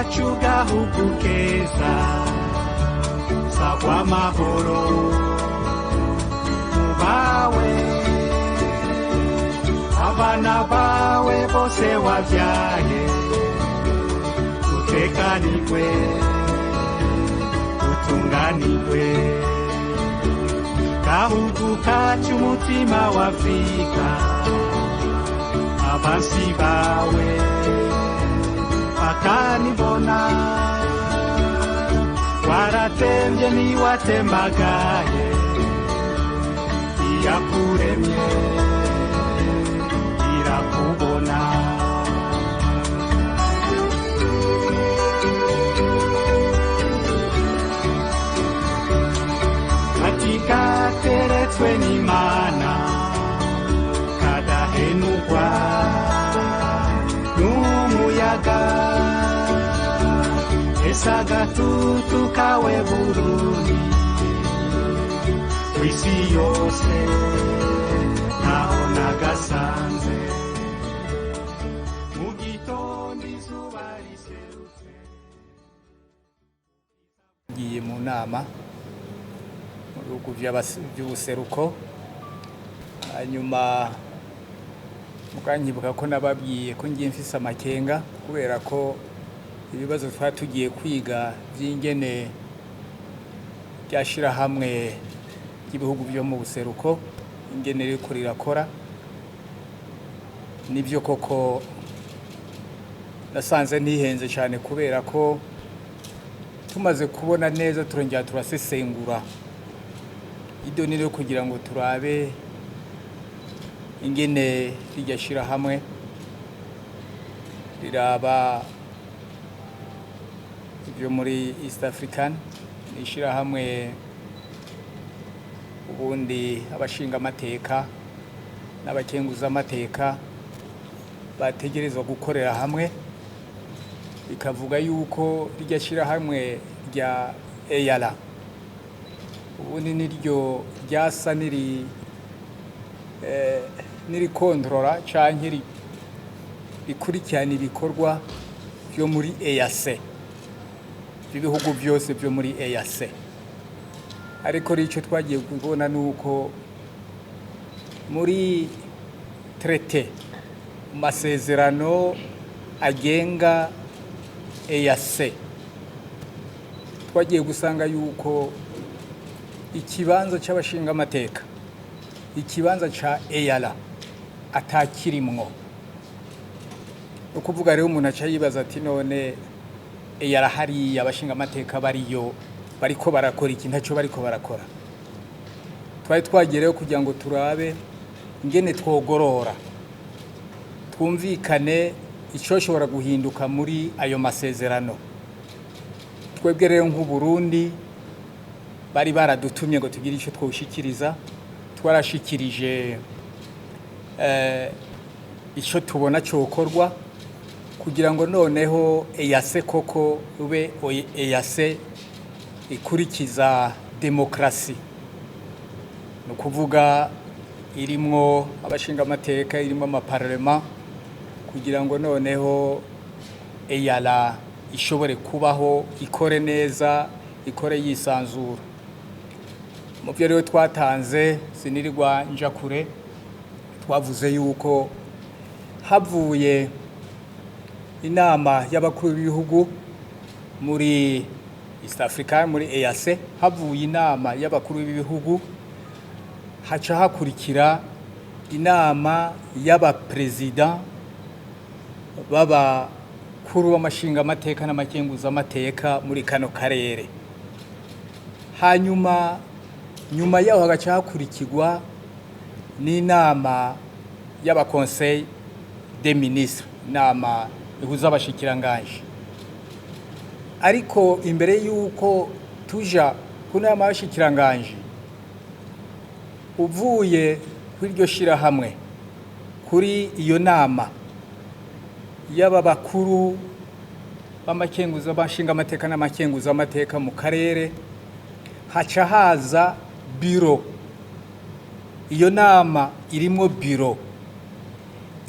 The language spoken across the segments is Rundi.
kacu gahugu keza sagwa amahoro mubawe abana bawe bose wavyaye utekanirwe utunganirwe gahugu kacu umutima wa Afrika abansi bawe bakanibona waratemvye niwatembagaye iyakuremye irakubona kateretswe n'Imana kadahenurwa n'umuyaga ese agatutu kawe Burundi kw'isi yose ntaho nagasanze mu gitondo izuba riserutse ngiye mu nama bihugu by'ubuseruko hanyuma mukanyibuka ko nababwiye ko ngiye mfise amakenga kubera ko ibibazo twatugiye kwiga by'ingene byashira hamwe ibihugu byo mu buseruko ingene riko rirakora nibyo koko nasanze ntihenze cyane kubera ko tumaze kubona neza turongera turasesengura idoni ryo kugira ngo turabe ingene rigashira hamwe riraba ibyo muri East African ishira hamwe ubundi abashingamateka n'abakenguzamateka bategerezwa gukorera hamwe bikavuga yuko rigashira hamwe rya yari ubundi niryo ryasa niri kontrola canke rikurikirana ibikorwa byo muri EAC ibihugu byose byo muri EAC ariko rico twagiye kubona nuko muri traité masezerano agenga EAC twagiye gusanga yuko ikibanza c'abashingamateka ikibanza ca yari atakirimwo ukuvuga rero umuntu aca yibaza ati none yari hari abashingamateka bariyo bariko barakora iki ntaco bariko barakora twari twagireyo kugira ngo turabe ingene twogorora twumvikane icoshobora guhinduka muri ayo masezerano twebwe rero nk'u Burundi bari baradutumye ngo tugire ico twoshikiriza twarashikirije ico tubona cokorwa kugira ngo noneho EAC koko ube EAC ikurikiza demokrasi no kuvuga irimwo abashingamateka irimwo amaparlema kugira ngo noneho yari ishobore kubaho ikore neza ikore yisanzura mu byo rero twatanze sinirirwa nja kure twavuze yuko havuye inama y'abakuru b'ibihugu muri East Africa muri EAC havuye inama y'abakuru b'ibihugu haca hakurikira inama y'abapresident b'abakuru b'amashingamateka n'amakenguzamateka muri kano karere hanyuma nyuma yaho hagaca hakurikirwa n'inama y'abaconseil des ministres inama ihuza abashikiranganje ariko imbere yuko tuja ku nama y'abashikiranganje uvuye kuri iryo shira hamwe kuri iyo nama y'aba bakuru b'amashingamateka n'amakenguzamateka mu karere haca haza biro iyo nama irimo biro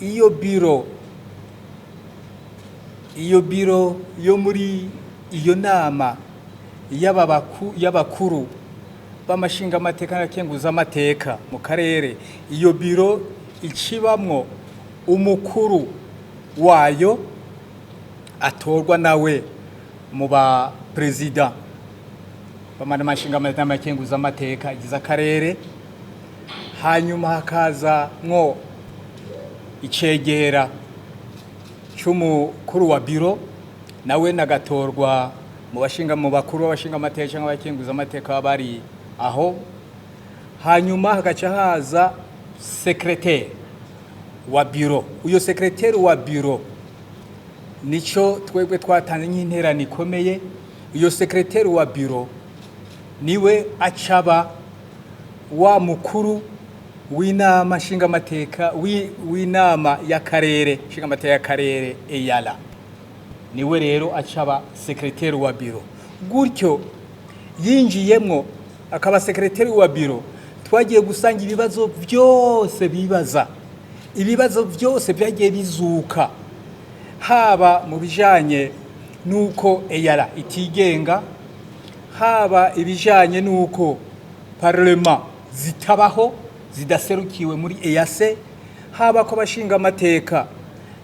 iyo biro iyo biro yo muri iyo nama y'abakuru b'amashingamateka n'abakenguzamateka mu karere, iyo biro icibamwo umukuru wayo atorwa nawe mu ba perezida b'amashingamateka n'abakenguzamateka agize akarere, hanyuma hakaza mwo icegera c'umukuru wa biro nawe nagatorwa mu bakuru b'abashingamateka cyangwa abakenguzamateka bari aho, hanyuma hagaca haza sekreteri wa biro. Uyo sekreteri wa biro nico twebwe twatanze nk'interano ikomeye. Uyo sekreteri wa biro niwe acaba wa mukuru w'inama nshingamateka w'inama y'akarere nshingamateka y'akarere eyala, niwe rero acaba sekreteri wa biro. Gutyo yinjiyemwo akaba sekreteri wa biro, twagiye gusanga ibibazo byose bibaza, ibibazo byose byagiye bizuka, haba mu bijanye nuko eyala itigenga, haba ibijanye nuko parlement zitabaho zidaserukiwe muri EAC, haba ko bashinga amateka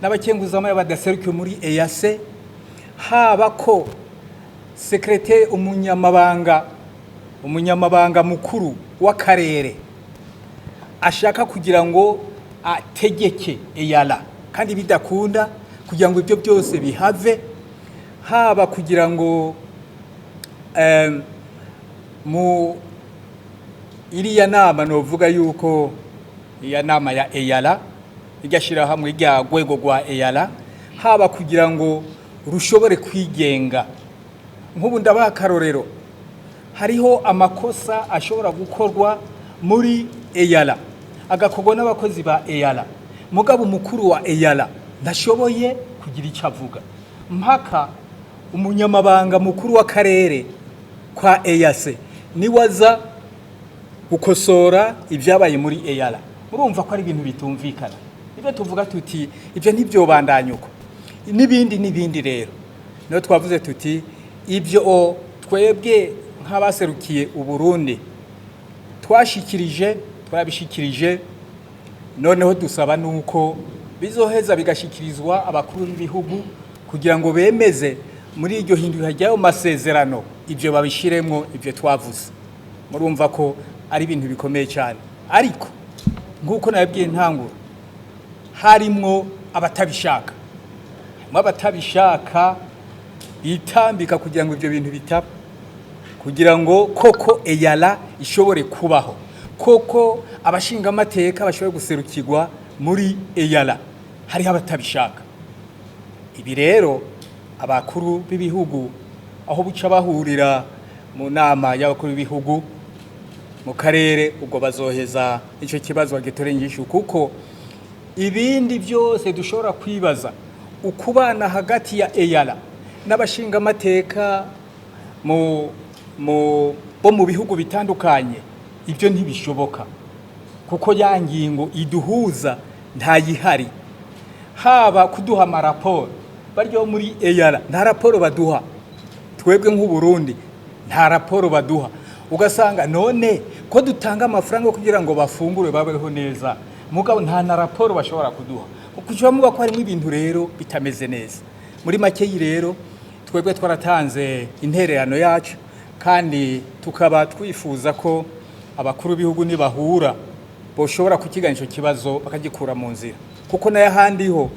n'abakenguzamateka badaserukiwe muri EAC, haba ko sekreteri umunyamabanga mukuru w'akarere ashaka kugira ngo ategeke eyala kandi bidakunda, kugira ngo ibyo byose bihave, haba kugira ngo mu iriya nama novuga yuko iya nama ya eyala igashira hamwe rya rwego rwa eyala, haba kugira ngo rushobore kwigenga. Nk'ubu ndabaha akarorero, hariho amakosa ashobora gukorwa muri eyala agakorwa n'abakozi ba eyala, mugabo umukuru wa eyala ndashoboye kugira icyo avuga, mpaka umunyamabanga mukuru w'akarere kwa EAC niwaza gukosora ibyabaye muri eyala. Murumva ko ari ibintu bitumvikana. Ibyo tuvuga tuti ibyo ntibyobandanya uko, n'ibindi rero no twavuze tuti ibyo twebwe nk'abaserukiye Uburundi twabishikirije, noneho dusaba nuko bizoheza bigashikirizwa abakuru b'ibihugu kugira ngo bemeze muri iryo hindura ry'ayo masezerano, ibyo babishiremwo ibyo twavuze. Murumva ko ari ibintu bikomeye cyane, ariko nk'uko nabibwiye ntangura, harimwo abatabishaka bitambika kugira ngo ibyo bintu bitaba, kugira ngo koko eyala ishobore kubaho, koko abashinga amateka bashobore guserukirwa muri eyala. Hariho abatabishaka. Ibi rero abakuru b'ibihugu aho buca bahurira mu nama y'abakuru b'ibihugu mu karere, ubwo bazoheza icyo kibazo bagitorengesha, kuko ibindi byose dushobora kwibaza ukubana hagati ya eyala n'abashinga amateka bo mu bihugu bitandukanye, ibyo ntibishoboka kuko ya ngingo iduhuza ntayihari. Haba kuduha amaraporo baryo muri eyala, nta raporo baduha. Twebwe nk'Uburundi nta raporo baduha, ugasanga none ko dutanga amafaranga kugira ngo bafungure babeho neza, mugabo nta na raporo bashobora kuduha. Ukugira muba ko harimo ibintu rero bitameze neza. Muri make rero twebwe twaratanze intererano yacu, kandi tukaba twifuza ko abakuru b'ibihugu nibahura boshobora kukigana icyo kibazo bakagikura mu nzira, kuko n'ahandiho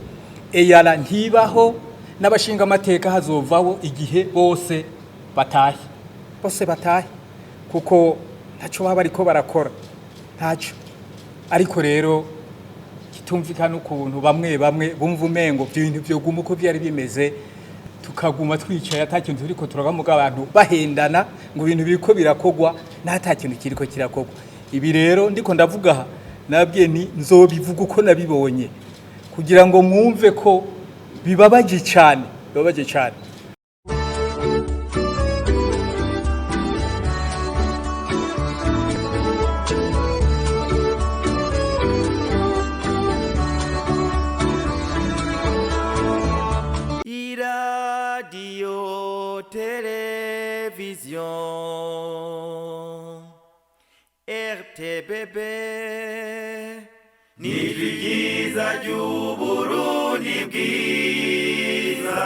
eyala ntibaho n'abashinga amateka hazovaho igihe bose batahe, kuko ntacyo baba ariko barakora, ntacyo. Ariko rero kitumvikana ukuntu bamwe bumva umengo ibintu byoguma uko byari bimeze, tukaguma twicaye atakintu turiko turabamuga abantu bahendana ngo ibintu biriko birakogwa n'atakintu kiriko kirakogwa. Ibi rero ndiko ndavuga nabwiye ni nzobivuga uko nabibonye, kugira ngo mwumve ko bibabaje cyane. television RTBB nijwi ryiza ry'Uburundi bwiza.